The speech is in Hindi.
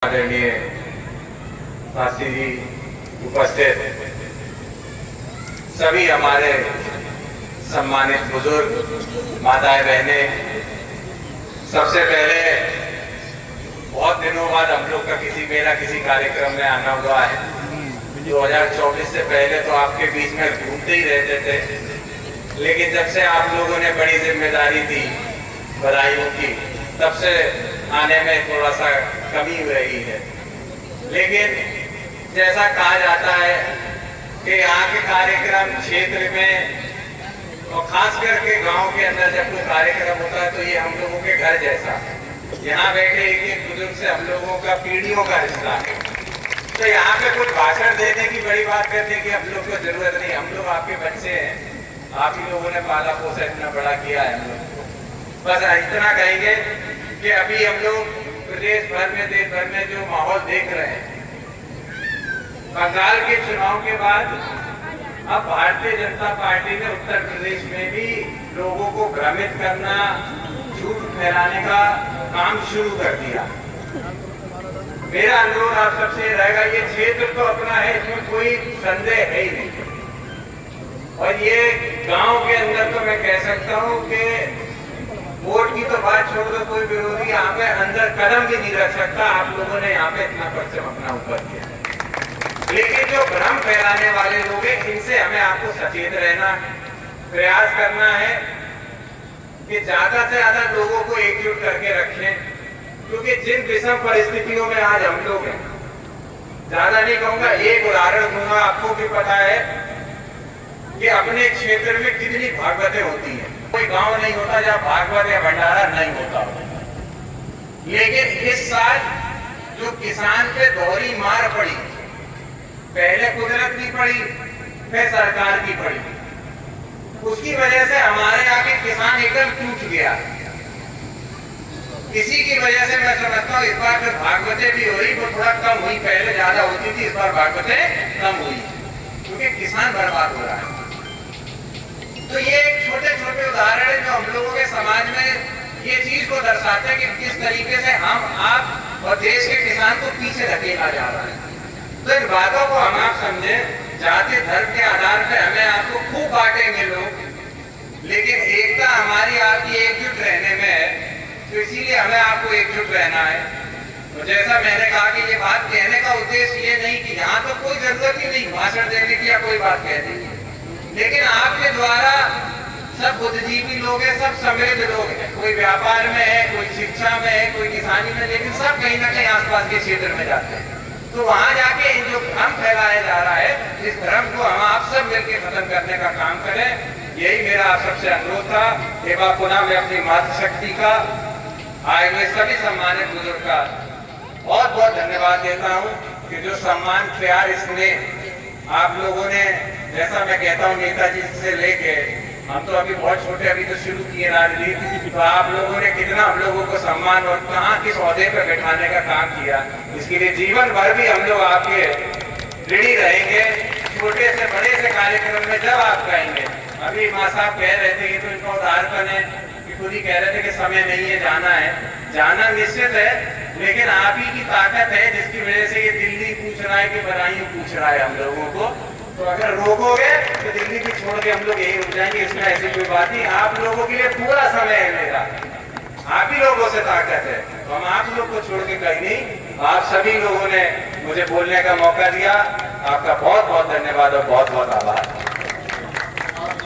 आदरणीय फांसी जी, उपस्थित सभी हमारे सम्मानित बुजुर्ग, माताएं, बहनें, सबसे पहले बहुत दिनों बाद हम लोग का किसी कार्यक्रम में आना हुआ है। 2024 से पहले तो आपके बीच में घूमते ही रहते थे, लेकिन जब से आप लोगों ने बड़ी जिम्मेदारी दी बधाइयों की, तब से आने में थोड़ा सा कमी हो रही है। लेकिन जैसा कहा जाता है कि यहाँ के कार्यक्रम क्षेत्र में और खास करके गांव के अंदर जब कोई कार्यक्रम होता है तो ये हम लोगों के घर जैसा है। यहाँ बैठे एक एक बुजुर्ग से हम लोगों का पीढ़ियों का रिश्ता है। तो यहाँ पे कुछ भाषण देने की बड़ी बात करने की हम लोग को जरूरत नहीं। हम लोग आपके बच्चे हैं, आप ही लोगों ने पाला पोसा इतना बड़ा किया है। हम लोग बस इतना कहेंगे कि अभी हम लोग प्रदेश भर में, देश भर में जो माहौल देख रहे हैं, बंगाल के चुनाव के बाद अब भारतीय जनता पार्टी ने उत्तर प्रदेश में भी लोगों को भ्रमित करना, झूठ फैलाने का काम शुरू कर दिया। मेरा अनुरोध आप सबसे रहेगा, ये क्षेत्र तो अपना है, इसमें कोई संदेह है ही नहीं। और ये गांव के अंदर तो मैं कह सकता हूं कि वोट की तो बात छोड़ दो, कोई विरोधी यहाँ पे अंदर कदम भी नहीं रख सकता। आप लोगों ने यहाँ पे इतना परचम अपना ऊपर किया। लेकिन जो भ्रम फैलाने वाले लोग हैं, इनसे हमें आपको सचेत रहना है, प्रयास करना है कि ज्यादा से ज्यादा लोगों को एकजुट करके रखें। क्योंकि जिन विषम परिस्थितियों में आज हम लोग हैं, ज्यादा नहीं कहूंगा, एक उदाहरण दूंगा। आपको भी पता है कि अपने क्षेत्र में कितनी भागवतें होती हैं। कोई गांव नहीं होता जहाँ भागवत या भंडारा नहीं होता। लेकिन इस साल जो किसान पे दोहरी मार पड़ी, पहले कुदरत की पड़ी, फिर सरकार की पड़ी, उसकी वजह से हमारे आगे किसान एकदम टूट गया। इसी की वजह से मैं समझता हूँ इस बार जो भागवतें भी हो रही वो थोड़ा कम हुई, पहले ज्यादा होती थी, इस बार भागवतें कम हुई क्योंकि किसान बर्बाद हो रहा है। तो ये एक छोटे छोटे उदाहरण है जो हम लोगों के समाज में ये चीज को दर्शाते हैं कि किस तरीके से हम, आप और देश के किसान को पीछे धकेला जा रहा है। तो इन बातों को हम आप समझे, जाति धर्म के आधार पर हमें आपको खूब बांटेंगे लोग, लेकिन एकता हमारी आपकी एकजुट रहने में है। तो इसीलिए हमें आपको एकजुट रहना है। तो जैसा मैंने कहा कि ये बात कहने का उद्देश्य ये नहीं कि यहाँ तो कोई जरूरत ही नहीं भाषण देने की या कोई बात कहने की, लेकिन आपके द्वारा सब बुद्धिजीवी लोग हैं, सब समृद्ध लोग हैं। कोई व्यापार में है, कोई शिक्षा में है, कोई किसानी में, लेकिन सब कहीं ना कहीं आसपास के क्षेत्र में जाते हैं। तो वहां जाके जो भ्रम फैलाया जा रहा है, इस भ्रम को हम आप सब मिलकर खत्म करने का काम करें। यही मेरा आप सबसे अनुरोध था। एक बार पुनः मैं अपनी मातृशक्ति का, आए हुए सभी सम्मानित बुजुर्ग का बहुत बहुत धन्यवाद देता हूँ कि जो सम्मान, प्यार, स्नेह आप लोगों ने, जैसा मैं कहता हूँ नेताजी से लेके, हम तो अभी बहुत छोटे, अभी तो शुरू किए राजनीति, तो आप लोगों ने कितना हम लोगों को सम्मान और कहाँ किस ओहदे पर बैठाने का काम किया, इसके लिए जीवन भर भी हम लोग आपके ऋणी रहेंगे। छोटे से बड़े से कार्यक्रम में जब आप कहेंगे, अभी माँ साहब कह रहे थे, ये तो इनका उदाहरण है कि खुद ही कह रहे थे कि समय नहीं है, जाना है, जाना निश्चित है, लेकिन आप ही की ताकत है जिसकी वजह से ये दिल्ली पूछ रहा है कि बधाइयां पूछ रहा है हम लोगों को। तो अगर रोकोगे तो दिल्ली भी छोड़ के हम लोग यही रुक जाएंगे, इसमें ऐसी कोई बात नहीं। आप लोगों के लिए पूरा समय है मेरा, आप ही लोगों से ताकत है, तो हम आप लोग को छोड़ के कहीं नहीं। आप सभी लोगों ने मुझे बोलने का मौका दिया, आपका बहुत बहुत धन्यवाद और बहुत बहुत आभार।